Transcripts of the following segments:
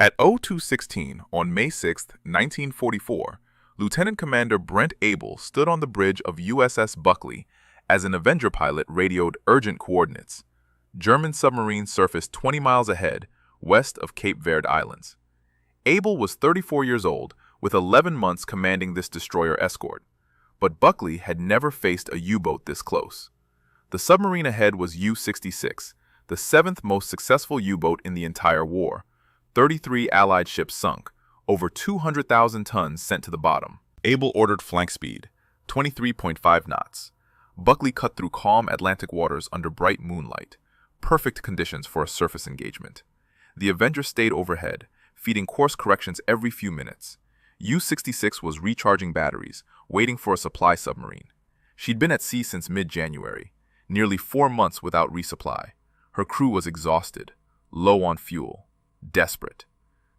At 0216 on May 6, 1944, Lieutenant Commander Brent Abel stood on the bridge of USS Buckley as an Avenger pilot radioed urgent coordinates. German submarine surfaced 20 miles ahead, west of Cape Verde Islands. Abel was 34 years old, with 11 months commanding this destroyer escort. But Buckley had never faced a U-boat this close. The submarine ahead was U-66, the seventh most successful U-boat in the entire war. 33 Allied ships sunk, over 200,000 tons sent to the bottom. Abel ordered flank speed, 23.5 knots. Buckley cut through calm Atlantic waters under bright moonlight, perfect conditions for a surface engagement. The Avenger stayed overhead, feeding course corrections every few minutes. U-66 was recharging batteries, waiting for a supply submarine. She'd been at sea since mid-January, nearly 4 months without resupply. Her crew was exhausted, low on fuel, desperate.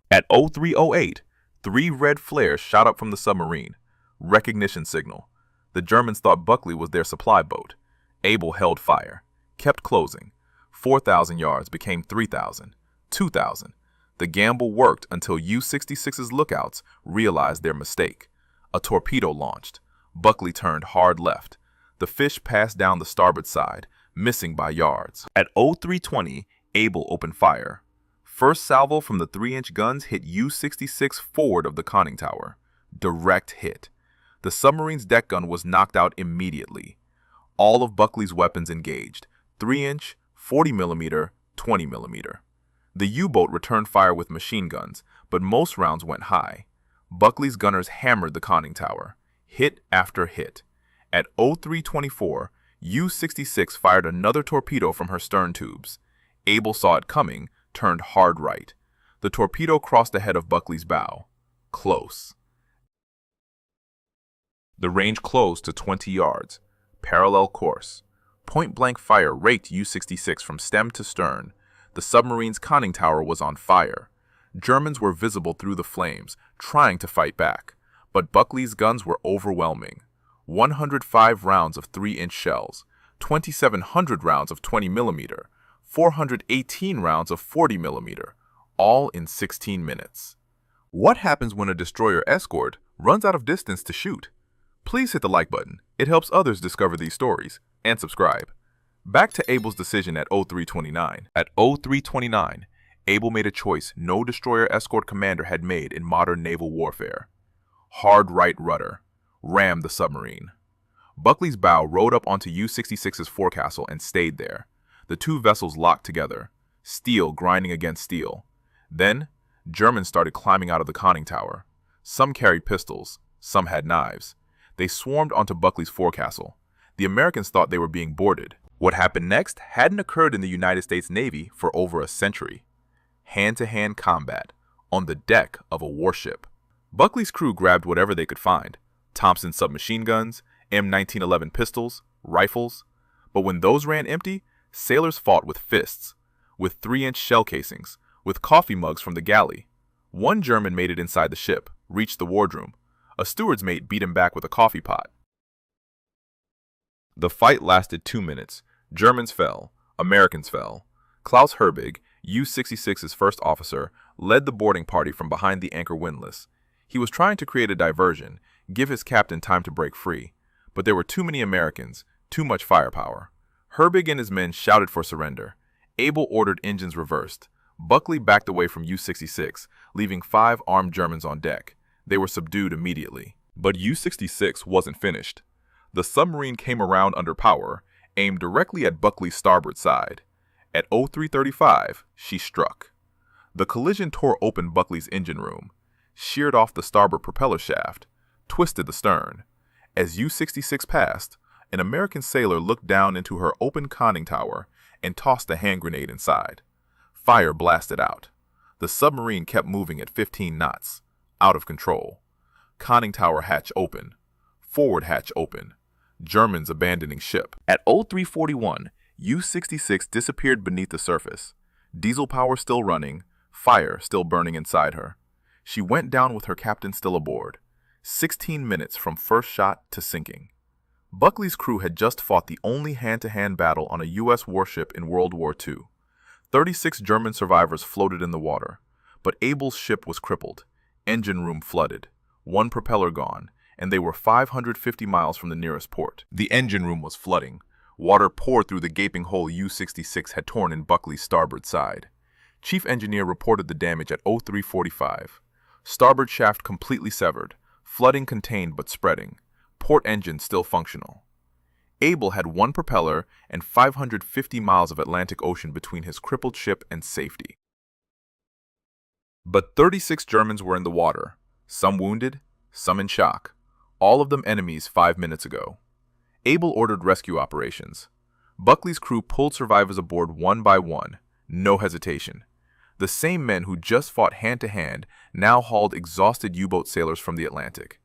At 0308, 3 red flares shot up from the submarine. Recognition signal. The Germans thought Buckley was their supply boat. Abel held fire, kept closing. 4,000 yards became 3,000, 2,000. The gamble worked until U-66's lookouts realized their mistake. A torpedo launched. Buckley turned hard left. The fish passed down the starboard side, missing by yards. At 0320, Abel opened fire. First salvo from the 3-inch guns hit U-66 forward of the conning tower. Direct hit. The submarine's deck gun was knocked out immediately. All of Buckley's weapons engaged, 3-inch, 40mm, 20mm. The U-boat returned fire with machine guns, but most rounds went high. Buckley's gunners hammered the conning tower, hit after hit. At 0324, U-66 fired another torpedo from her stern tubes. Abel saw it coming, turned hard right. The torpedo crossed ahead of Buckley's bow. Close. The range closed to 20 yards. Parallel course. Point-blank fire raked U-66 from stem to stern. The submarine's conning tower was on fire. Germans were visible through the flames, trying to fight back. But Buckley's guns were overwhelming. 105 rounds of 3-inch shells, 2,700 rounds of 20mm, 418 rounds of 40mm, all in 16 minutes. What happens when a destroyer escort runs out of distance to shoot? Please hit the like button. It helps others discover these stories. And subscribe. Back to Abel's decision at 0329. At 0329, Abel made a choice no destroyer escort commander had made in modern naval warfare. Hard right rudder. Ram the submarine. Buckley's bow rode up onto U-66's forecastle and stayed there. The two vessels locked together, steel grinding against steel. Then, Germans started climbing out of the conning tower. Some carried pistols, some had knives. They swarmed onto Buckley's forecastle. The Americans thought they were being boarded. What happened next hadn't occurred in the United States Navy for over a century. Hand-to-hand combat on the deck of a warship. Buckley's crew grabbed whatever they could find. Thompson submachine guns, M1911 pistols, rifles. But when those ran empty, sailors fought with fists, with 3-inch shell casings, with coffee mugs from the galley. One German made it inside the ship, reached the wardroom. A steward's mate beat him back with a coffee pot. The fight lasted 2 minutes. Germans fell. Americans fell. Klaus Herbig, U-66's first officer, led the boarding party from behind the anchor windlass. He was trying to create a diversion, give his captain time to break free. But there were too many Americans, too much firepower. Herbig and his men shouted for surrender. Abel ordered engines reversed. Buckley backed away from U-66, leaving 5 armed Germans on deck. They were subdued immediately. But U-66 wasn't finished. The submarine came around under power, aimed directly at Buckley's starboard side. At 0335, she struck. The collision tore open Buckley's engine room, sheared off the starboard propeller shaft, twisted the stern. As U-66 passed, an American sailor looked down into her open conning tower and tossed a hand grenade inside. Fire blasted out. The submarine kept moving at 15 knots, out of control. Conning tower hatch open. Forward hatch open. Germans abandoning ship. At 0341, U-66 disappeared beneath the surface. Diesel power still running, fire still burning inside her. She went down with her captain still aboard. 16 minutes from first shot to sinking. Buckley's crew had just fought the only hand-to-hand battle on a U.S. warship in World War II. 36 German survivors floated in the water, But Abel's ship was crippled, engine room flooded, one propeller gone, and they were 550 miles from the nearest port. The engine room was flooding. Water poured through the gaping hole U-66 had torn in Buckley's starboard side. Chief engineer reported the damage at 03:45. Starboard shaft completely severed, flooding contained but spreading, port engine still functional. Abel had one propeller and 550 miles of Atlantic Ocean between his crippled ship and safety. But 36 Germans were in the water, some wounded, some in shock, all of them enemies 5 minutes ago. Abel ordered rescue operations. Buckley's crew pulled survivors aboard one by one, no hesitation. The same men who just fought hand-to-hand now hauled exhausted U-boat sailors from the Atlantic.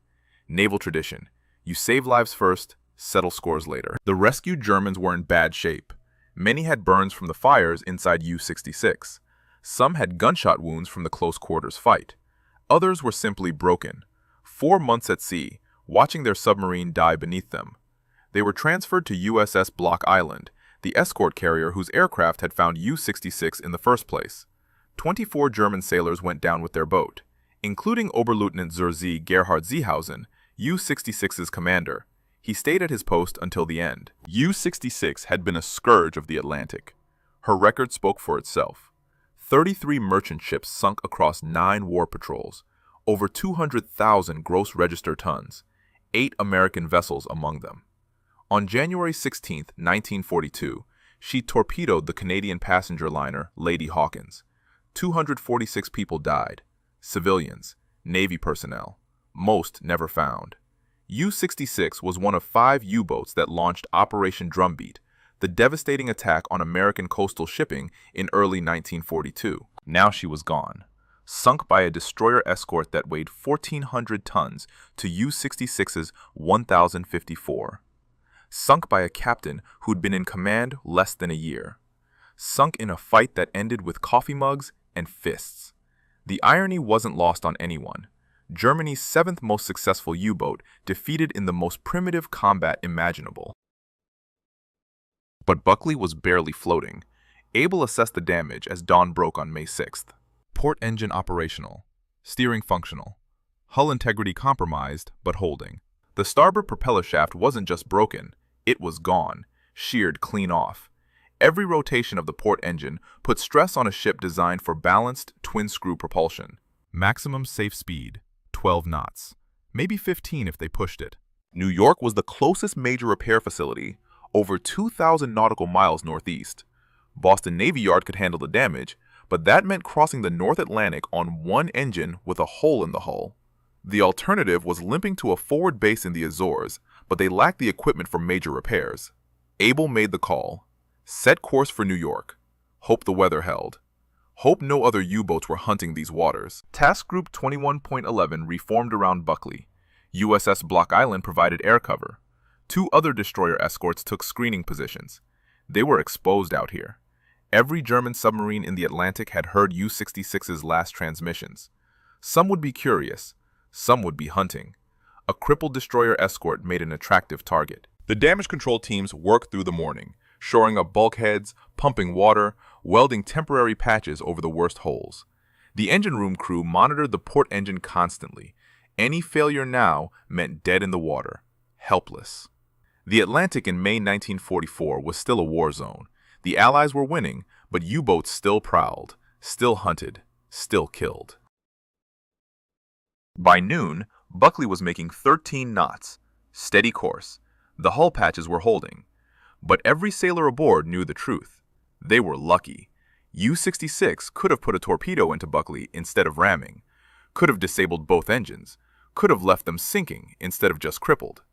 Naval tradition: you save lives first, settle scores later. The rescued Germans were in bad shape. Many had burns from the fires inside U-66. Some had gunshot wounds from the close-quarters fight. Others were simply broken. 4 months at sea, watching their submarine die beneath them. They were transferred to USS Block Island, the escort carrier whose aircraft had found U-66 in the first place. 24 German sailors went down with their boat, including Oberleutnant zur See Gerhard Seehausen, U-66's commander. He stayed at his post until the end. U-66 had been a scourge of the Atlantic. Her record spoke for itself. 33 merchant ships sunk across 9 war patrols, over 200,000 gross register tons, 8 American vessels among them. On January 16, 1942, she torpedoed the Canadian passenger liner Lady Hawkins. 246 people died, civilians, Navy personnel, most never found. U-66 was one of 5 U-boats that launched Operation Drumbeat, the devastating attack on American coastal shipping in early 1942. Now she was gone, sunk by a destroyer escort that weighed 1,400 tons to U-66's 1,054. Sunk by a captain who'd been in command less than a year. Sunk in a fight that ended with coffee mugs and fists. The irony wasn't lost on anyone. Germany's 7th most successful U-boat defeated in the most primitive combat imaginable. But Buckley was barely floating. Abel assessed the damage as dawn broke on May 6th. Port engine operational. Steering functional. Hull integrity compromised, but holding. The starboard propeller shaft wasn't just broken, it was gone, sheared clean off. Every rotation of the port engine put stress on a ship designed for balanced twin-screw propulsion. Maximum safe speed, 12 knots. Maybe 15 if they pushed it. New York was the closest major repair facility, over 2,000 nautical miles northeast. Boston Navy Yard could handle the damage, but that meant crossing the North Atlantic on one engine with a hole in the hull. The alternative was limping to a forward base in the Azores, but they lacked the equipment for major repairs. Abel made the call. Set course for New York. Hope the weather held. Hope no other U-boats were hunting these waters. Task Group 21.11 reformed around Buckley. USS Block Island provided air cover. 2 other destroyer escorts took screening positions. They were exposed out here. Every German submarine in the Atlantic had heard U-66's last transmissions. Some would be curious. Some would be hunting. A crippled destroyer escort made an attractive target. The damage control teams worked through the morning, shoring up bulkheads, pumping water, welding temporary patches over the worst holes. The engine room crew monitored the port engine constantly. Any failure now meant dead in the water, helpless. The Atlantic in May 1944 was still a war zone. The Allies were winning, but U-boats still prowled, still hunted, still killed. By noon, Buckley was making 13 knots. Steady course. The hull patches were holding. But every sailor aboard knew the truth. They were lucky. U-66 could have put a torpedo into Buckley instead of ramming, could have disabled both engines, could have left them sinking instead of just crippled.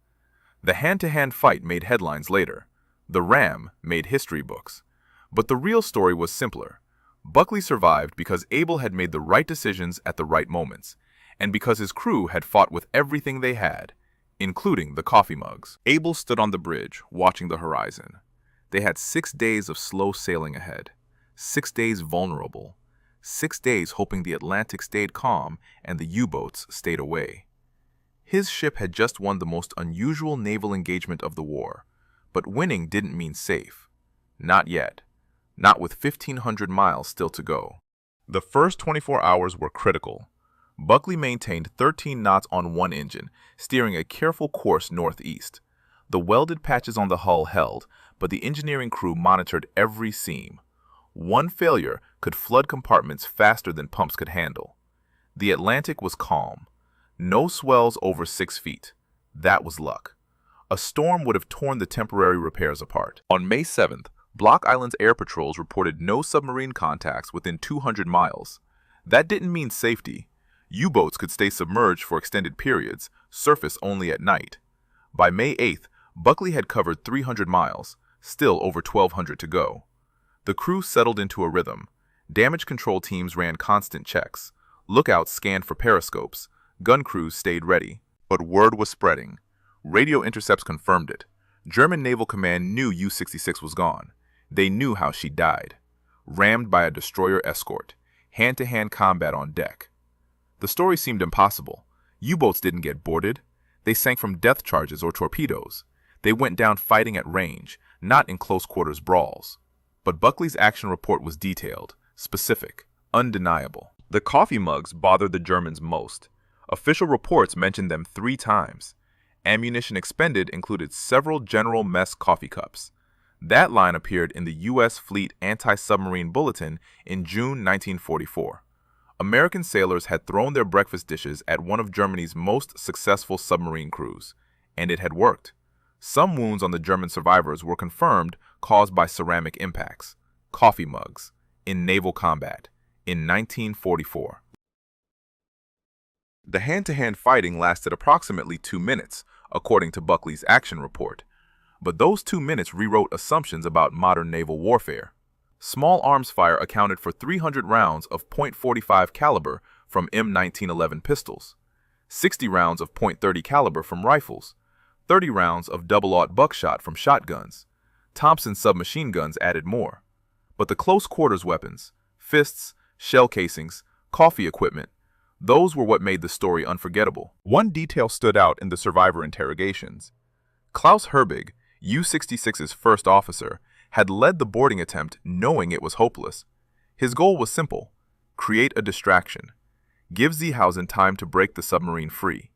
The hand-to-hand fight made headlines later. The ram made history books. But the real story was simpler. Buckley survived because Abel had made the right decisions at the right moments, and because his crew had fought with everything they had, including the coffee mugs. Abel stood on the bridge, watching the horizon. They had 6 days of slow sailing ahead, 6 days vulnerable, 6 days hoping the Atlantic stayed calm and the U-boats stayed away. His ship had just won the most unusual naval engagement of the war, but winning didn't mean safe. Not yet. Not with 1,500 miles still to go. The first 24 hours were critical. Buckley maintained 13 knots on one engine, steering a careful course northeast. The welded patches on the hull held, but the engineering crew monitored every seam. One failure could flood compartments faster than pumps could handle. The Atlantic was calm. No swells over 6 feet. That was luck. A storm would have torn the temporary repairs apart. On May 7th, Block Island's air patrols reported no submarine contacts within 200 miles. That didn't mean safety. U-boats could stay submerged for extended periods, surface only at night. By May 8th, Buckley had covered 300 miles, still over 1,200 to go. The crew settled into a rhythm. Damage control teams ran constant checks. Lookouts scanned for periscopes. Gun crews stayed ready. But word was spreading. Radio intercepts confirmed it. German Naval Command knew U-66 was gone. They knew how she died. Rammed by a destroyer escort. Hand-to-hand combat on deck. The story seemed impossible. U-boats didn't get boarded. They sank from depth charges or torpedoes. They went down fighting at range, not in close-quarters brawls. But Buckley's action report was detailed, specific, undeniable. The coffee mugs bothered the Germans most. Official reports mentioned them 3 times. Ammunition expended included several General Mess coffee cups. That line appeared in the U.S. Fleet Anti-Submarine Bulletin in June 1944. American sailors had thrown their breakfast dishes at one of Germany's most successful submarine crews, and it had worked. Some wounds on the German survivors were confirmed caused by ceramic impacts, coffee mugs, in naval combat, in 1944. The hand-to-hand fighting lasted approximately 2 minutes, according to Buckley's action report. But those 2 minutes rewrote assumptions about modern naval warfare. Small arms fire accounted for 300 rounds of .45 caliber from M1911 pistols, 60 rounds of .30 caliber from rifles, 30 rounds of double-aught buckshot from shotguns. Thompson submachine guns added more. But the close-quarters weapons, fists, shell casings, coffee equipment, those were what made the story unforgettable. One detail stood out in the survivor interrogations. Klaus Herbig, U-66's first officer, had led the boarding attempt knowing it was hopeless. His goal was simple: create a distraction. Give Seehausen time to break the submarine free.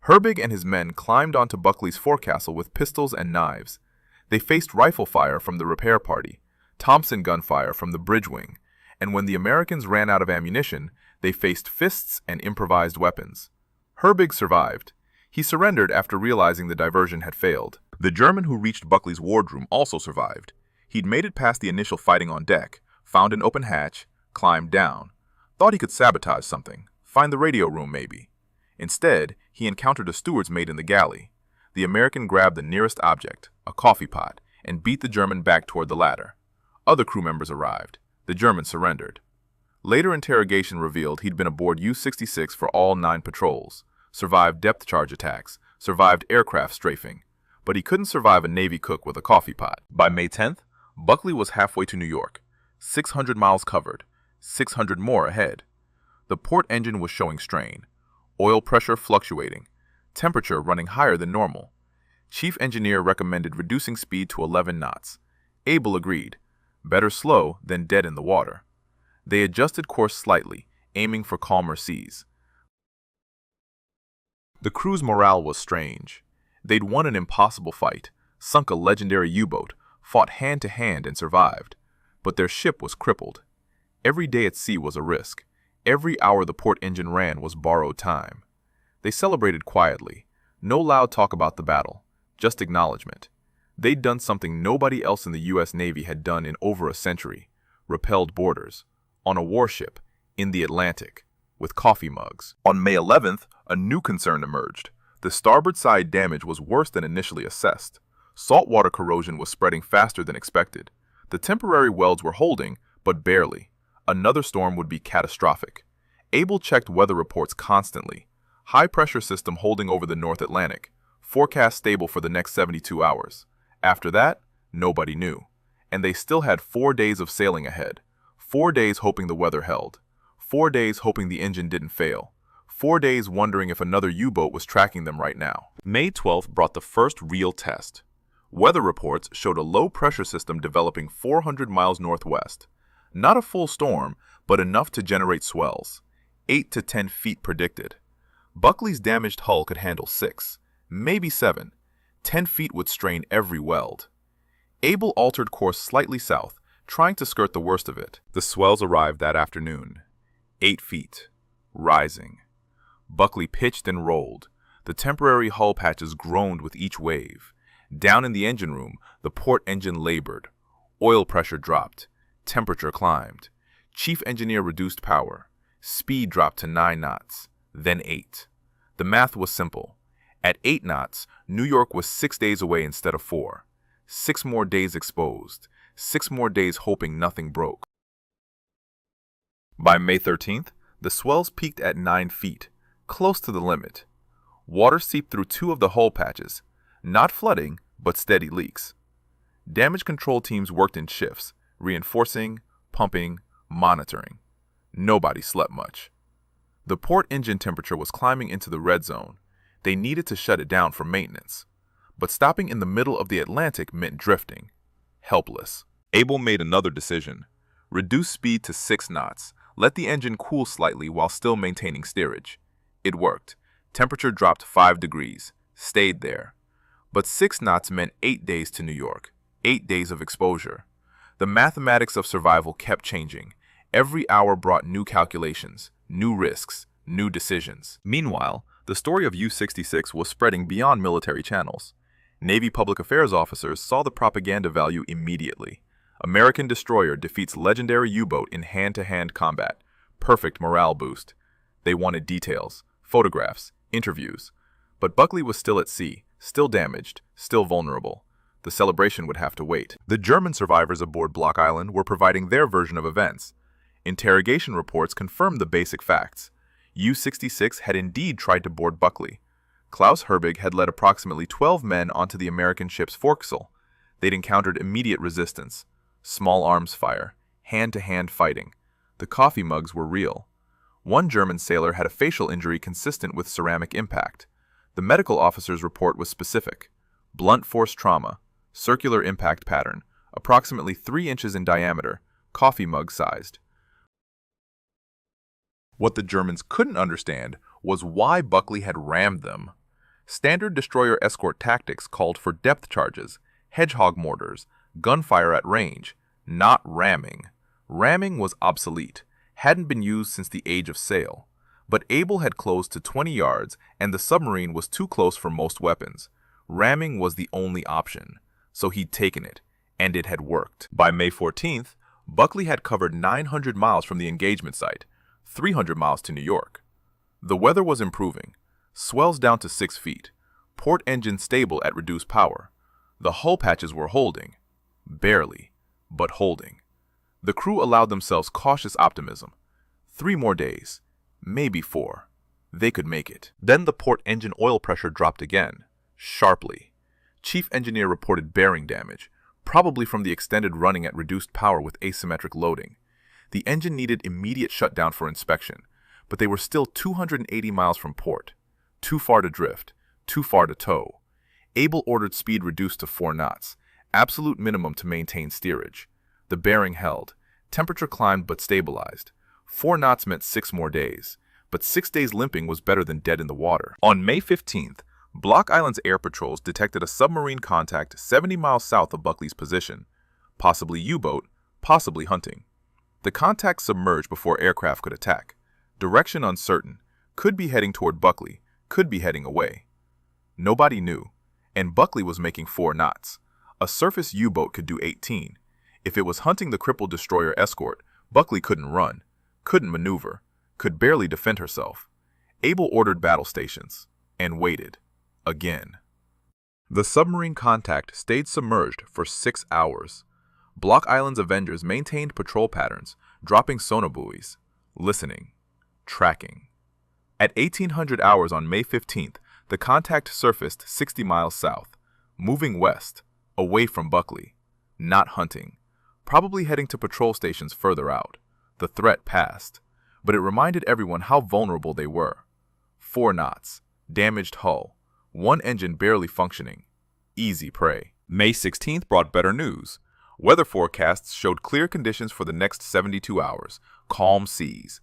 Herbig and his men climbed onto Buckley's forecastle with pistols and knives. They faced rifle fire from the repair party, Thompson gunfire from the bridge wing, and when the Americans ran out of ammunition, they faced fists and improvised weapons. Herbig survived. He surrendered after realizing the diversion had failed. The German who reached Buckley's wardroom also survived. He'd made it past the initial fighting on deck, found an open hatch, climbed down. Thought he could sabotage something, find the radio room maybe. Instead, he encountered a steward's mate in the galley. The American grabbed the nearest object, a coffee pot, and beat the German back toward the ladder. Other crew members arrived. The German surrendered. Later interrogation revealed he'd been aboard U-66 for all 9 patrols, survived depth charge attacks, survived aircraft strafing, but he couldn't survive a Navy cook with a coffee pot. By May 10th, Buckley was halfway to New York, 600 miles covered, 600 more ahead. The port engine was showing strain, oil pressure fluctuating, temperature running higher than normal. Chief engineer recommended reducing speed to 11 knots. Abel agreed, better slow than dead in the water. They adjusted course slightly, aiming for calmer seas. The crew's morale was strange. They'd won an impossible fight, sunk a legendary U-boat, fought hand-to-hand and survived. But their ship was crippled. Every day at sea was a risk. Every hour the port engine ran was borrowed time. They celebrated quietly. No loud talk about the battle, just acknowledgement. They'd done something nobody else in the U.S. Navy had done in over a century: repelled boarders, on a warship, in the Atlantic, with coffee mugs. On May 11th, a new concern emerged. The starboard side damage was worse than initially assessed. Saltwater corrosion was spreading faster than expected. The temporary welds were holding, but barely. Another storm would be catastrophic. Abel checked weather reports constantly. High-pressure system holding over the North Atlantic. Forecast stable for the next 72 hours. After that, nobody knew. And they still had 4 days of sailing ahead. 4 days hoping the weather held. 4 days hoping the engine didn't fail. 4 days wondering if another U-boat was tracking them right now. May 12th brought the first real test. Weather reports showed a low-pressure system developing 400 miles northwest. Not a full storm, but enough to generate swells. 8 to 10 feet predicted. Buckley's damaged hull could handle 6, maybe 7. 10 feet would strain every weld. Abel altered course slightly south, trying to skirt the worst of it. The swells arrived that afternoon. 8 feet. Rising. Buckley pitched and rolled. The temporary hull patches groaned with each wave. Down in the engine room, the port engine labored. Oil pressure dropped. Temperature climbed. Chief engineer reduced power. Speed dropped to 9 knots, then 8. The math was simple. At 8 knots, New York was 6 days away instead of 4. 6 more days exposed. 6 more days hoping nothing broke. By May 13th, the swells peaked at 9 feet, close to the limit. Water seeped through 2 of the hull patches, not flooding, but steady leaks. Damage control teams worked in shifts, reinforcing, pumping, monitoring. Nobody slept much. The port engine temperature was climbing into the red zone. They needed to shut it down for maintenance. But stopping in the middle of the Atlantic meant drifting. Helpless. Abel made another decision. Reduce speed to 6 knots. Let the engine cool slightly while still maintaining steerage. It worked. Temperature dropped 5 degrees. Stayed there. But 6 knots meant 8 days to New York. 8 days of exposure. The mathematics of survival kept changing. Every hour brought new calculations, new risks, new decisions. Meanwhile, the story of U-66 was spreading beyond military channels. Navy public affairs officers saw the propaganda value immediately. American destroyer defeats legendary U-boat in hand-to-hand combat. Perfect morale boost. They wanted details, photographs, interviews. But Buckley was still at sea, still damaged, still vulnerable. The celebration would have to wait. The German survivors aboard Block Island were providing their version of events. Interrogation reports confirmed the basic facts. U-66 had indeed tried to board Buckley. Klaus Herbig had led approximately 12 men onto the American ship's forecastle. They'd encountered immediate resistance. Small arms fire. Hand-to-hand fighting. The coffee mugs were real. One German sailor had a facial injury consistent with ceramic impact. The medical officer's report was specific. Blunt force trauma. Circular impact pattern. Approximately 3 inches in diameter. Coffee mug sized. What the Germans couldn't understand was why Buckley had rammed them. Standard destroyer escort tactics called for depth charges, hedgehog mortars, gunfire at range, not ramming. Ramming was obsolete, hadn't been used since the age of sail. But Abel had closed to 20 yards and the submarine was too close for most weapons. Ramming was the only option, so he'd taken it, and it had worked. By May 14th, Buckley had covered 900 miles from the engagement site, 300 miles to New York. The weather was improving. Swells down to 6 feet. Port engine stable at reduced power. The hull patches were holding. Barely, but holding. The crew allowed themselves cautious optimism. 3 more days. Maybe 4. They could make it. Then the port engine oil pressure dropped again. Sharply. Chief engineer reported bearing damage, probably from the extended running at reduced power with asymmetric loading. The engine needed immediate shutdown for inspection, but they were still 280 miles from port. Too far to drift, too far to tow. Abel ordered speed reduced to 4 knots, absolute minimum to maintain steerage. The bearing held. Temperature climbed but stabilized. 4 knots meant 6 more days, but 6 days limping was better than dead in the water. On May 15th, Block Island's air patrols detected a submarine contact 70 miles south of Buckley's position. Possibly U-boat, possibly hunting. The contact submerged before aircraft could attack. Direction uncertain. Could be heading toward Buckley. Could be heading away. Nobody knew. And Buckley was making 4 knots. A surface U-boat could do 18. If it was hunting the crippled destroyer escort, Buckley couldn't run. Couldn't maneuver. Could barely defend herself. Abel ordered battle stations. And waited. Again. The submarine contact stayed submerged for 6 hours. Block Island's Avengers maintained patrol patterns, dropping sonar buoys, listening, tracking. At 1800 hours on May 15th, the contact surfaced 60 miles south, moving west, away from Buckley, not hunting, probably heading to patrol stations further out. The threat passed, but it reminded everyone how vulnerable they were. 4 knots, damaged hull, 1 engine barely functioning, easy prey. May 16th brought better news. Weather forecasts showed clear conditions for the next 72 hours, calm seas.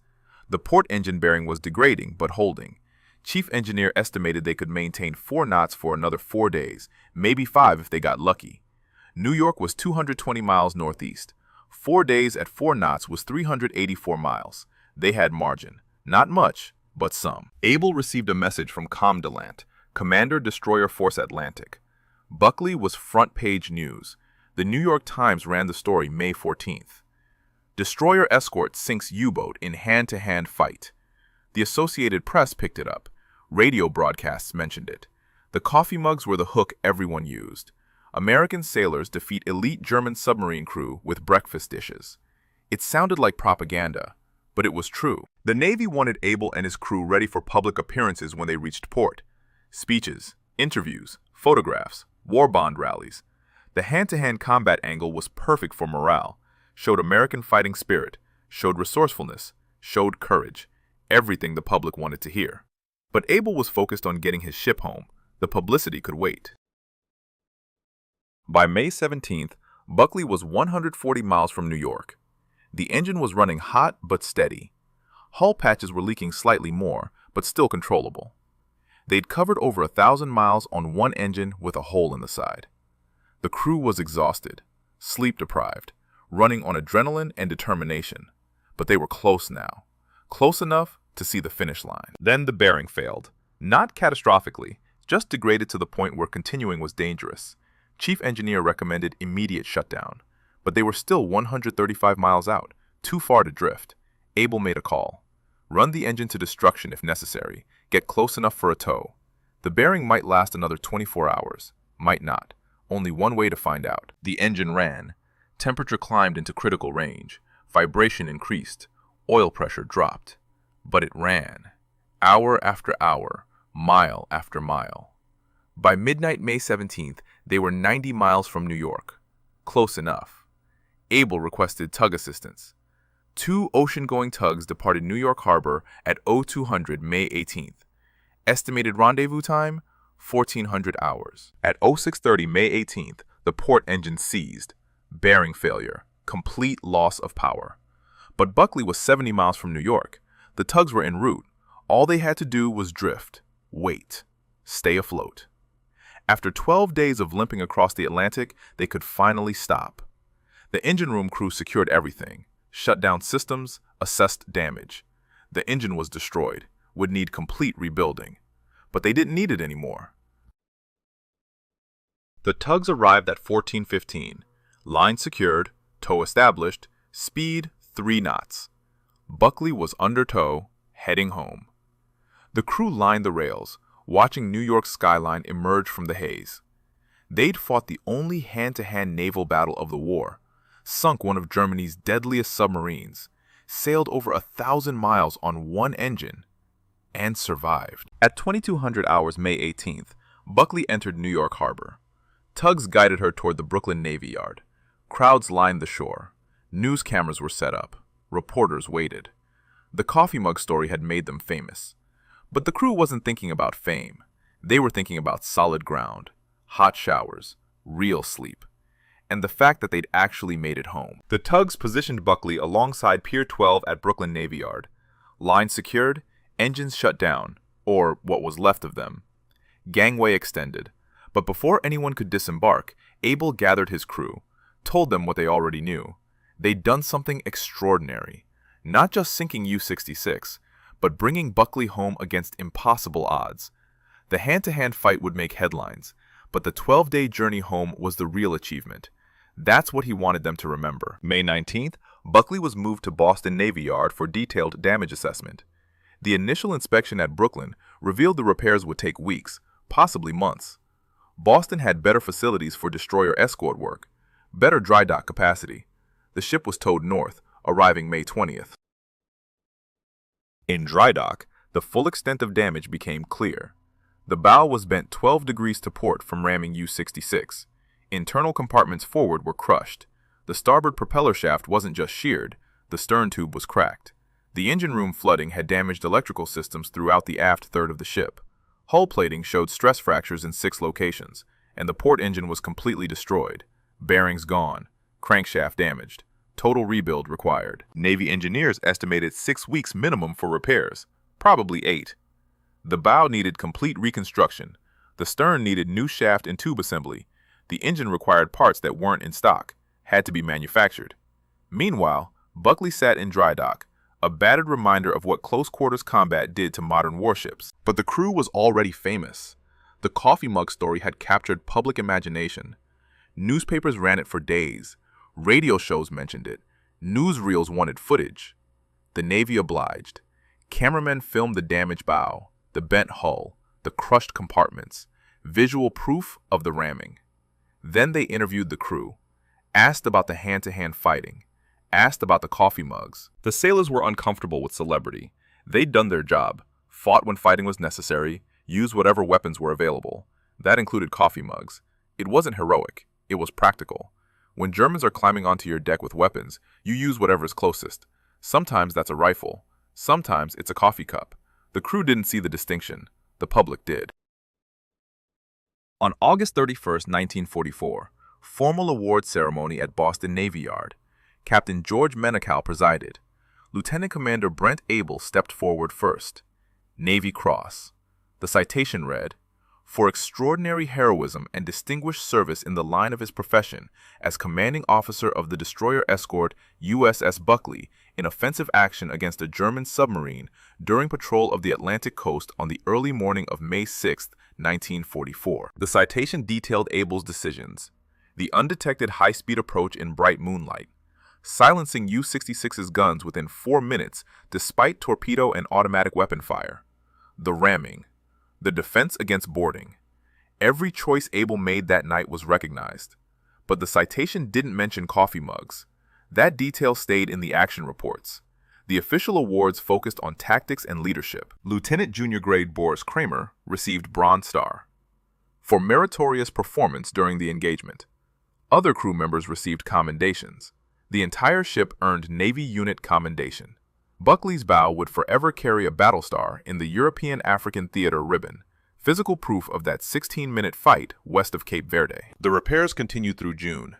The port engine bearing was degrading but holding. Chief engineer estimated they could maintain 4 knots for another 4 days, maybe 5 if they got lucky. New York was 220 miles northeast. 4 days at 4 knots was 384 miles. They had margin. Not much, but some. Abel received a message from Comdelant, Commander Destroyer Force Atlantic. Buckley was front-page news. The New York Times ran the story May 14th. Destroyer escort sinks U-boat in hand-to-hand fight. The Associated Press picked it up. Radio broadcasts mentioned it. The coffee mugs were the hook everyone used. American sailors defeat elite German submarine crew with breakfast dishes. It sounded like propaganda, but it was true. The Navy wanted Abel and his crew ready for public appearances when they reached port. Speeches, interviews, photographs, war bond rallies. The hand-to-hand combat angle was perfect for morale, showed American fighting spirit, showed resourcefulness, showed courage, everything the public wanted to hear. But Abel was focused on getting his ship home. The publicity could wait. By May 17th, Buckley was 140 miles from New York. The engine was running hot but steady. Hull patches were leaking slightly more, but still controllable. They'd covered over 1,000 miles on one engine with a hole in the side. The crew was exhausted, sleep-deprived, running on adrenaline and determination. But they were close now. Close enough to see the finish line. Then the bearing failed. Not catastrophically, just degraded to the point where continuing was dangerous. Chief engineer recommended immediate shutdown. But they were still 135 miles out, too far to drift. Abel made a call. Run the engine to destruction if necessary. Get close enough for a tow. The bearing might last another 24 hours. Might not. Only one way to find out. The engine ran. Temperature climbed into critical range. Vibration increased. Oil pressure dropped. But it ran. Hour after hour. Mile after mile. By midnight May 17th, they were 90 miles from New York. Close enough. Abel requested tug assistance. 2 ocean-going tugs departed New York Harbor at 0200 May 18th. Estimated rendezvous time, 1400 hours. At 0630 May 18th, the port engine seized. Bearing failure. Complete loss of power. But Buckley was 70 miles from New York. The tugs were en route. All they had to do was drift. Wait. Stay afloat. After 12 days of limping across the Atlantic, they could finally stop. The engine room crew secured everything. Shut down systems, assessed damage. The engine was destroyed, would need complete rebuilding. But they didn't need it anymore. The tugs arrived at 14:15. Line secured, tow established, speed 3 knots. Buckley was under tow, heading home. The crew lined the rails, watching New York's skyline emerge from the haze. They'd fought the only hand-to-hand naval battle of the war, sunk one of Germany's deadliest submarines, sailed over 1,000 miles on one engine, and survived. At 2200 hours May 18th, Buckley entered New York Harbor. Tugs guided her toward the Brooklyn Navy Yard. Crowds lined the shore. News cameras were set up. Reporters waited. The coffee mug story had made them famous. But the crew wasn't thinking about fame. They were thinking about solid ground, hot showers, real sleep, and the fact that they'd actually made it home. The tugs positioned Buckley alongside Pier 12 at Brooklyn Navy Yard. Lines secured, engines shut down, or what was left of them. Gangway extended. But before anyone could disembark, Abel gathered his crew, told them what they already knew. They'd done something extraordinary. Not just sinking U-66, but bringing Buckley home against impossible odds. The hand-to-hand fight would make headlines, but the 12-day journey home was the real achievement. That's what he wanted them to remember. May 19th, Buckley was moved to Boston Navy Yard for detailed damage assessment. The initial inspection at Brooklyn revealed the repairs would take weeks, possibly months. Boston had better facilities for destroyer escort work, better dry dock capacity. The ship was towed north, arriving May 20th. In dry dock, the full extent of damage became clear. The bow was bent 12 degrees to port from ramming U-66. Internal compartments forward were crushed. The starboard propeller shaft wasn't just sheared, the stern tube was cracked. The engine room flooding had damaged electrical systems throughout the aft third of the ship. Hull plating showed stress fractures in 6 locations, and the port engine was completely destroyed. Bearings gone, crankshaft damaged, Total rebuild required. Navy engineers estimated 6 weeks minimum for repairs, probably 8. The bow needed complete reconstruction. The stern needed new shaft and tube assembly. The engine required parts that weren't in stock, had to be manufactured. Meanwhile, Buckley sat in dry dock, a battered reminder of what close-quarters combat did to modern warships. But the crew was already famous. The coffee mug story had captured public imagination. Newspapers ran it for days. Radio shows mentioned it. Newsreels wanted footage. The Navy obliged. Cameramen filmed the damaged bow, the bent hull, the crushed compartments, visual proof of the ramming. Then they interviewed the crew, asked about the hand-to-hand fighting, asked about the coffee mugs. The sailors were uncomfortable with celebrity. They'd done their job, fought when fighting was necessary, used whatever weapons were available. That included coffee mugs. It wasn't heroic. It was practical. When Germans are climbing onto your deck with weapons, you use whatever's closest. Sometimes that's a rifle. Sometimes it's a coffee cup. The crew didn't see the distinction. The public did. On August 31, 1944, formal award ceremony at Boston Navy Yard. Captain George Menachau presided. Lieutenant Commander Brent Abel stepped forward first. Navy Cross. The citation read, "For extraordinary heroism and distinguished service in the line of his profession as commanding officer of the destroyer escort USS Buckley in offensive action against a German submarine during patrol of the Atlantic coast on the early morning of May 6, 1944. The citation detailed Abel's decisions. The undetected high-speed approach in bright moonlight, silencing U-66's guns within 4 minutes despite torpedo and automatic weapon fire. The ramming. The defense against boarding. Every choice Abel made that night was recognized. But the citation didn't mention coffee mugs. That detail stayed in the action reports. The official awards focused on tactics and leadership. Lieutenant Junior Grade Boris Kramer received Bronze Star for meritorious performance during the engagement. Other crew members received commendations. The entire ship earned Navy Unit Commendation. Buckley's bow would forever carry a battle star in the European-African Theater ribbon, physical proof of that 16-minute fight west of Cape Verde. The repairs continued through June.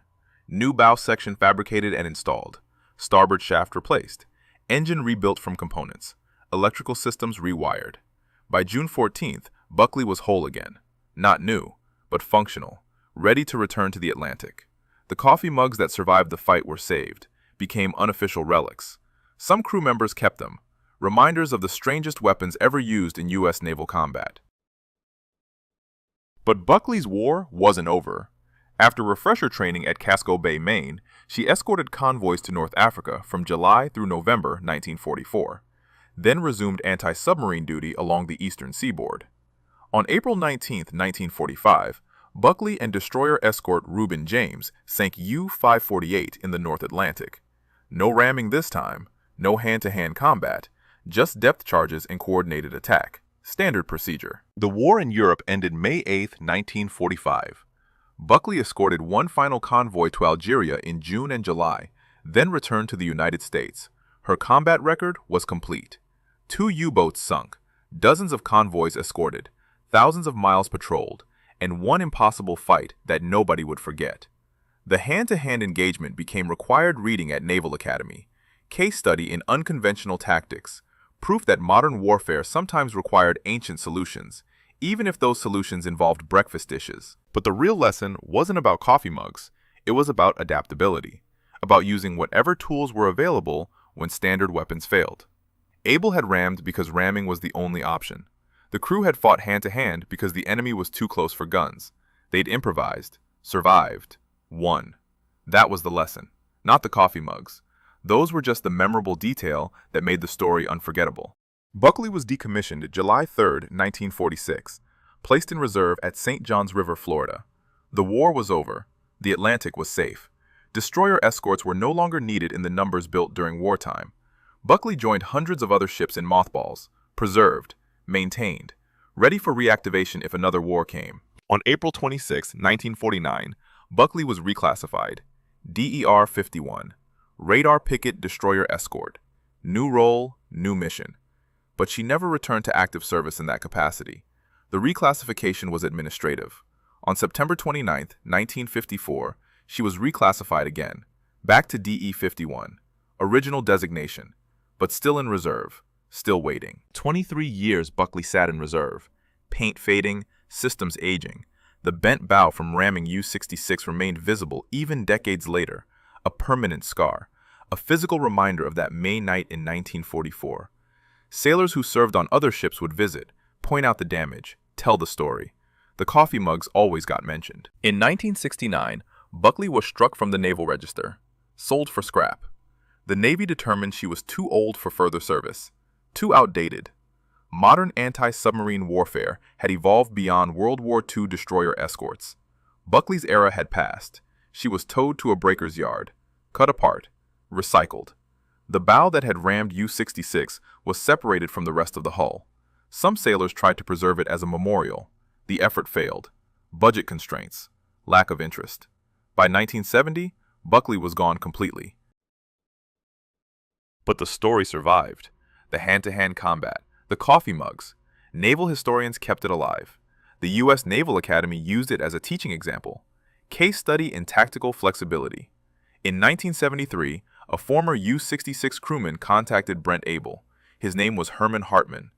New bow section fabricated and installed, starboard shaft replaced, engine rebuilt from components, electrical systems rewired. By June 14th, Buckley was whole again. Not new, but functional, ready to return to the Atlantic. The coffee mugs that survived the fight were saved, became unofficial relics. Some crew members kept them, reminders of the strangest weapons ever used in U.S. naval combat. But Buckley's war wasn't over. After refresher training at Casco Bay, Maine, she escorted convoys to North Africa from July through November 1944, then resumed anti-submarine duty along the eastern seaboard. On April 19, 1945, Buckley and destroyer escort Reuben James sank U-548 in the North Atlantic. No ramming this time. No hand-to-hand combat, just depth charges and coordinated attack. Standard procedure. The war in Europe ended May 8, 1945. Buckley escorted one final convoy to Algeria in June and July, then returned to the United States. Her combat record was complete. 2 U-boats sunk, dozens of convoys escorted, thousands of miles patrolled, and one impossible fight that nobody would forget. The hand-to-hand engagement became required reading at Naval Academy. Case study in unconventional tactics, proof that modern warfare sometimes required ancient solutions, even if those solutions involved breakfast dishes. But the real lesson wasn't about coffee mugs, it was about adaptability, about using whatever tools were available when standard weapons failed. Abel had rammed because ramming was the only option. The crew had fought hand-to-hand because the enemy was too close for guns. They'd improvised, survived, won. That was the lesson, not the coffee mugs. Those were just the memorable detail that made the story unforgettable. Buckley was decommissioned July 3, 1946, placed in reserve at St. Johns River, Florida. The war was over. The Atlantic was safe. Destroyer escorts were no longer needed in the numbers built during wartime. Buckley joined hundreds of other ships in mothballs, preserved, maintained, ready for reactivation if another war came. On April 26, 1949, Buckley was reclassified, DER 51. Radar Picket Destroyer Escort. New role, new mission. But she never returned to active service in that capacity. The reclassification was administrative. On September 29, 1954, she was reclassified again. Back to DE-51, original designation, but still in reserve, still waiting. 23 years Buckley sat in reserve, paint fading, systems aging. The bent bow from ramming U-66 remained visible even decades later, a permanent scar, a physical reminder of that May night in 1944. Sailors who served on other ships would visit, point out the damage, tell the story. The coffee mugs always got mentioned. In 1969, Buckley was struck from the Naval Register, sold for scrap. The Navy determined she was too old for further service, too outdated. Modern anti-submarine warfare had evolved beyond World War II destroyer escorts. Buckley's era had passed. She was towed to a breaker's yard, cut apart, recycled. The bow that had rammed U-66 was separated from the rest of the hull. Some sailors tried to preserve it as a memorial. The effort failed. Budget constraints, lack of interest. By 1970, Buckley was gone completely. But the story survived. The hand-to-hand combat, the coffee mugs. Naval historians kept it alive. The U.S. Naval Academy used it as a teaching example. Case study in tactical flexibility. In 1973, a former U-66 crewman contacted Brent Abel. His name was Herman Hartman.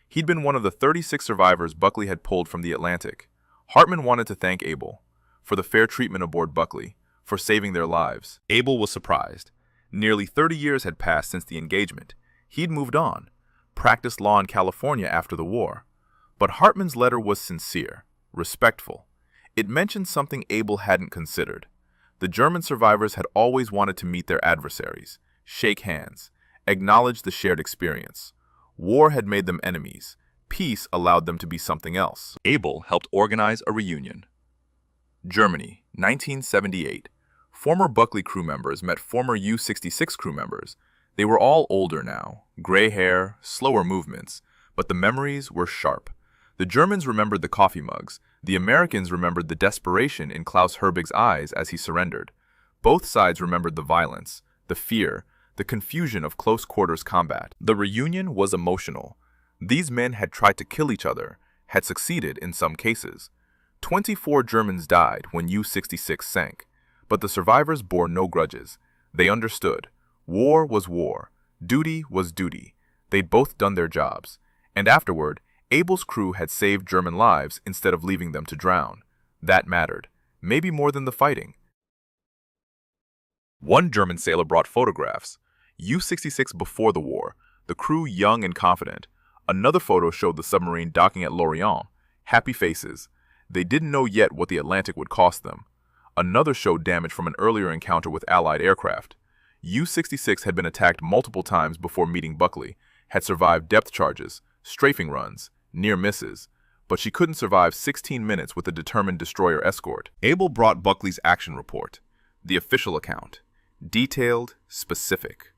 He'd been one of the 36 survivors Buckley had pulled from the Atlantic. Hartman wanted to thank Abel for the fair treatment aboard Buckley, for saving their lives. Abel was surprised. Nearly 30 years had passed since the engagement. He'd moved on, practiced law in California after the war. But Hartman's letter was sincere, respectful. It mentioned something Abel hadn't considered. The German survivors had always wanted to meet their adversaries, shake hands, acknowledge the shared experience. War had made them enemies. Peace allowed them to be something else. Abel helped organize a reunion. Germany, 1978. Former Buckley crew members met former U-66 crew members. They were all older now, gray hair, slower movements, but the memories were sharp. The Germans remembered the coffee mugs. The Americans remembered the desperation in Klaus Herbig's eyes as he surrendered. Both sides remembered the violence, the fear, the confusion of close-quarters combat. The reunion was emotional. These men had tried to kill each other, had succeeded in some cases. 24 Germans died when U-66 sank, but the survivors bore no grudges. They understood. War was war. Duty was duty. They'd both done their jobs. And afterward, Abel's crew had saved German lives instead of leaving them to drown. That mattered, maybe more than the fighting. One German sailor brought photographs. U-66 before the war, the crew young and confident. Another photo showed the submarine docking at Lorient. Happy faces. They didn't know yet what the Atlantic would cost them. Another showed damage from an earlier encounter with Allied aircraft. U-66 had been attacked multiple times before meeting Buckley, had survived depth charges, strafing runs, near misses, but she couldn't survive 16 minutes with a determined destroyer escort. Abel brought Buckley's action report, the official account, detailed, specific.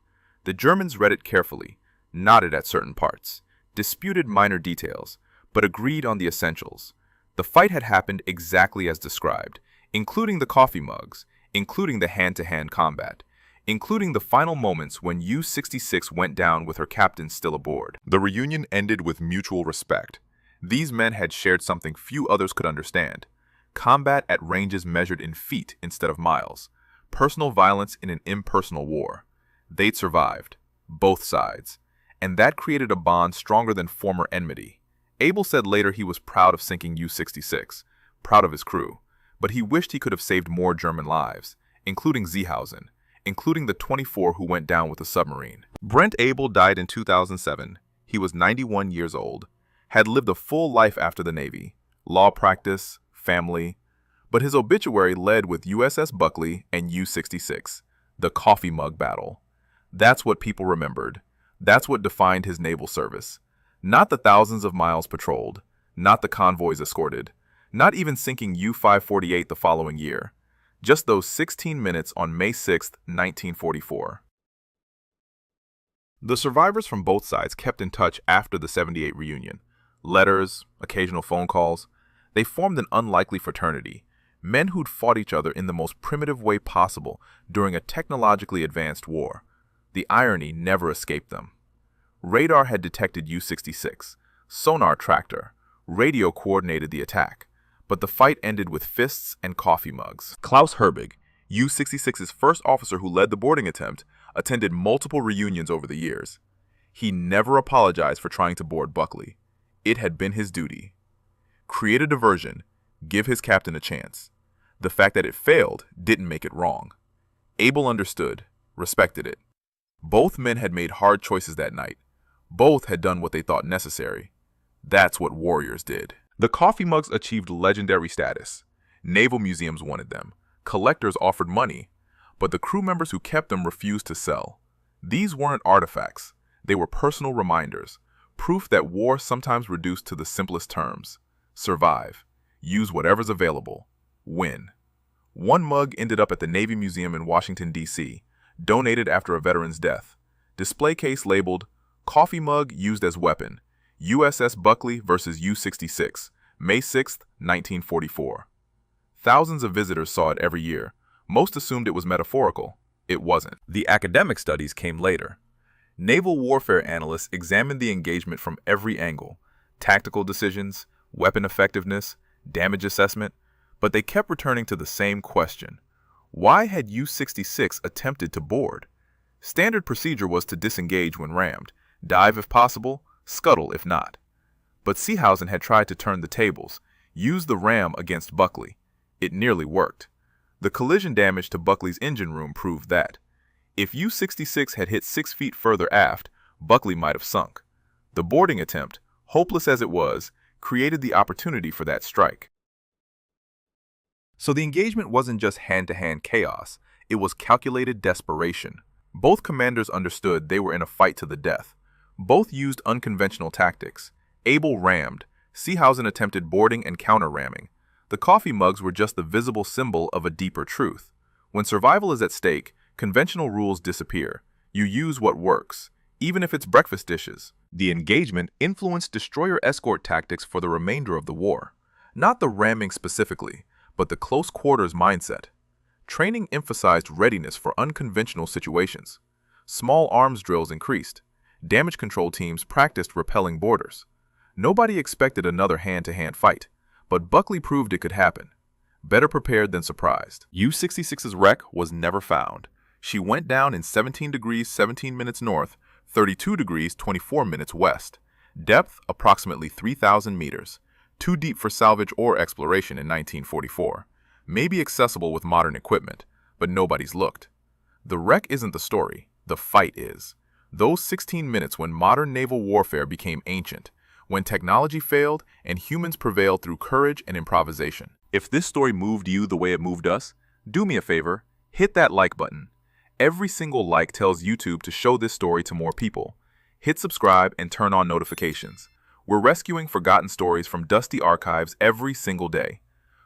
The Germans read it carefully, nodded at certain parts, disputed minor details, but agreed on the essentials. The fight had happened exactly as described, including the coffee mugs, including the hand-to-hand combat, including the final moments when U-66 went down with her captain still aboard. The reunion ended with mutual respect. These men had shared something few others could understand. Combat at ranges measured in feet instead of miles. Personal violence in an impersonal war. They'd survived. Both sides. And that created a bond stronger than former enmity. Abel said later he was proud of sinking U-66, proud of his crew, but he wished he could have saved more German lives, including Seehausen, including the 24 who went down with the submarine. Brent Abel died in 2007. He was 91 years old, had lived a full life after the Navy, law practice, family, but his obituary led with USS Buckley and U-66, the coffee mug battle. That's what people remembered. That's what defined his naval service. Not the thousands of miles patrolled, not the convoys escorted, not even sinking U-548 the following year. Just those 16 minutes on May 6, 1944. The survivors from both sides kept in touch after the 78 reunion. Letters, occasional phone calls. They formed an unlikely fraternity. Men who'd fought each other in the most primitive way possible during a technologically advanced war. The irony never escaped them. Radar had detected U-66. Sonar tracked her. Radio coordinated the attack. But the fight ended with fists and coffee mugs. Klaus Herbig, U-66's first officer who led the boarding attempt attended multiple reunions over the years. He never apologized for trying to board Buckley. It had been his duty. Create a diversion, give his captain a chance. The fact that it failed didn't make it wrong. Abel understood, respected it. Both men had made hard choices that night. Both had done what they thought necessary. That's what warriors did. The coffee mugs achieved legendary status. Naval museums wanted them. Collectors offered money. But the crew members who kept them refused to sell. These weren't artifacts. They were personal reminders. Proof that war sometimes reduced to the simplest terms. Survive. Use whatever's available. Win. One mug ended up at the Navy Museum in Washington, D.C., donated after a veteran's death. Display case labeled, "Coffee Mug Used as Weapon, USS Buckley vs. U-66, May 6, 1944. Thousands of visitors saw it every year. Most assumed it was metaphorical. It wasn't. The academic studies came later. Naval warfare analysts examined the engagement from every angle: tactical decisions, weapon effectiveness, damage assessment, but they kept returning to the same question. Why had U-66 attempted to board? Standard procedure was to disengage when rammed, dive if possible, scuttle if not. But Seehausen had tried to turn the tables, use the ram against Buckley. It nearly worked. The collision damage to Buckley's engine room proved that. If U-66 had hit 6 feet further aft, Buckley might have sunk. The boarding attempt, hopeless as it was, created the opportunity for that strike. So the engagement wasn't just hand-to-hand chaos, it was calculated desperation. Both commanders understood they were in a fight to the death. Both used unconventional tactics. Abel rammed. Seehausen attempted boarding and counter-ramming. The coffee mugs were just the visible symbol of a deeper truth. When survival is at stake, conventional rules disappear. You use what works, even if it's breakfast dishes. The engagement influenced destroyer escort tactics for the remainder of the war. Not the ramming specifically, but the close quarters mindset. Training emphasized readiness for unconventional situations. Small arms drills increased. Damage control teams practiced repelling boarders. Nobody expected another hand-to-hand fight, but Buckley proved it could happen. Better prepared than surprised. U-66's wreck was never found. She went down in 17 degrees 17 minutes north, 32 degrees 24 minutes west. Depth approximately 3,000 meters. Too deep for salvage or exploration in 1944. Maybe accessible with modern equipment, but nobody's looked. The wreck isn't the story, the fight is. Those 16 minutes when modern naval warfare became ancient, when technology failed and humans prevailed through courage and improvisation. If this story moved you the way it moved us, do me a favor, hit that like button. Every single like tells YouTube to show this story to more people. Hit subscribe and turn on notifications. We're rescuing forgotten stories from dusty archives every single day.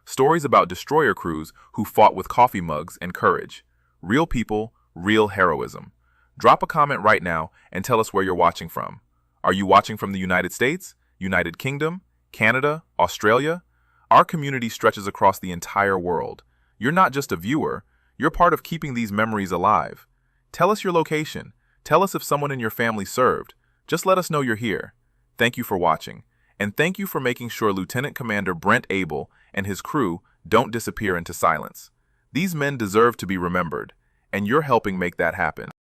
Stories about destroyer crews who fought with coffee mugs and courage. Real people, real heroism. Drop a comment right now and tell us where you're watching from. Are you watching from the United States, United Kingdom, Canada, Australia? Our community stretches across the entire world. You're not just a viewer, you're part of keeping these memories alive. Tell us your location. Tell us if someone in your family served. Just let us know you're here. Thank you for watching, and thank you for making sure Lieutenant Commander Brent Abel and his crew don't disappear into silence. These men deserve to be remembered, and you're helping make that happen.